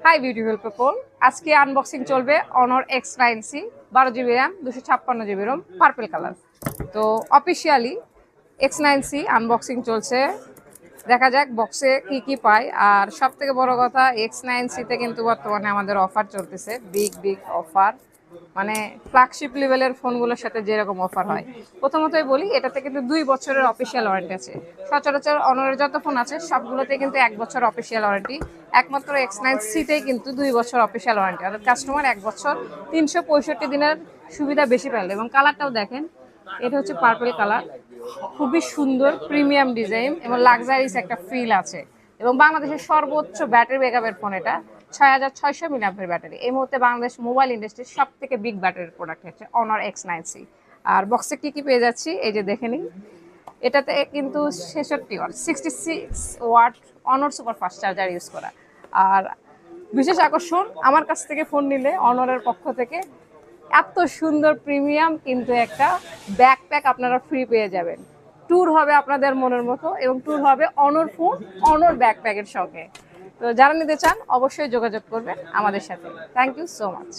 Hi beautiful people, আজকে unboxing চলবে অনর X9C 12GB RAM 256GB ROM purple colour. তো অফিসিয়ালি X9C আনবক্সিং চলছে, দেখা যাক বক্সে কি কি পাই। আর সব থেকে বড় কথা, X9C-তে কিন্তু বর্তমানে আমাদের অফার চলতেছে, বিগ অফার, মানে ফ্ল্যাগশিপ লেভেলের ফোনগুলোর সাথে যেরকম অফার হয়। প্রথমতই বলি, এটাতে কিন্তু 2 বছরের অফিসিয়াল ওয়ারেন্টি আছে। সচরাচর অনরের যত ফোন আছে সবগুলোতে কিন্তু 1 বছর অফিসিয়াল ওয়ারেন্টি, একমাত্র X9C-তেই কিন্তু 2 বছর অফিসিয়াল ওয়ারেন্টি, অর্থাৎ কাস্টমার 1 বছর 365 দিনের সুবিধা বেশি পেল। এবং কালারটাও দেখেন, এটা হচ্ছে পার্পল কালার, খুবই সুন্দর প্রিমিয়াম ডিজাইন এবং লাক্সারিস একটা ফিল আছে। এবং বাংলাদেশের সর্বোচ্চ ব্যাটারি ব্যাকআপের ফোন এটা, 6600 মিলিঅ্যাম্পিয়ার ব্যাটারি। এই মুহূর্তে বাংলাদেশ মোবাইল ইন্ডাস্ট্রির সব থেকে বিগ ব্যাটারির প্রোডাক্ট হচ্ছে অনর X9C। আর বক্সে কি কি পেয়ে যাচ্ছি এই যে দেখে নিন। এটাতে কিন্তু 66 ওয়াট 66 ওয়াট অনর সুপার ফাস্ট চার্জার ইউজ করা। আর বিশেষ আকর্ষণ, আমার কাছ থেকে ফোন নিলে অনরের পক্ষ থেকে এত সুন্দর প্রিমিয়াম কিন্তু একটা ব্যাকপ্যাক আপনারা ফ্রি পেয়ে যাবেন। ট্যুর হবে আপনাদের মনের মতো এবং ট্যুর হবে অনর ফোন অনর ব্যাকপ্যাকের সঙ্গে। তো যারা নিতে চান অবশ্যই যোগাযোগ করবেন আমাদের সাথে। Thank you so much.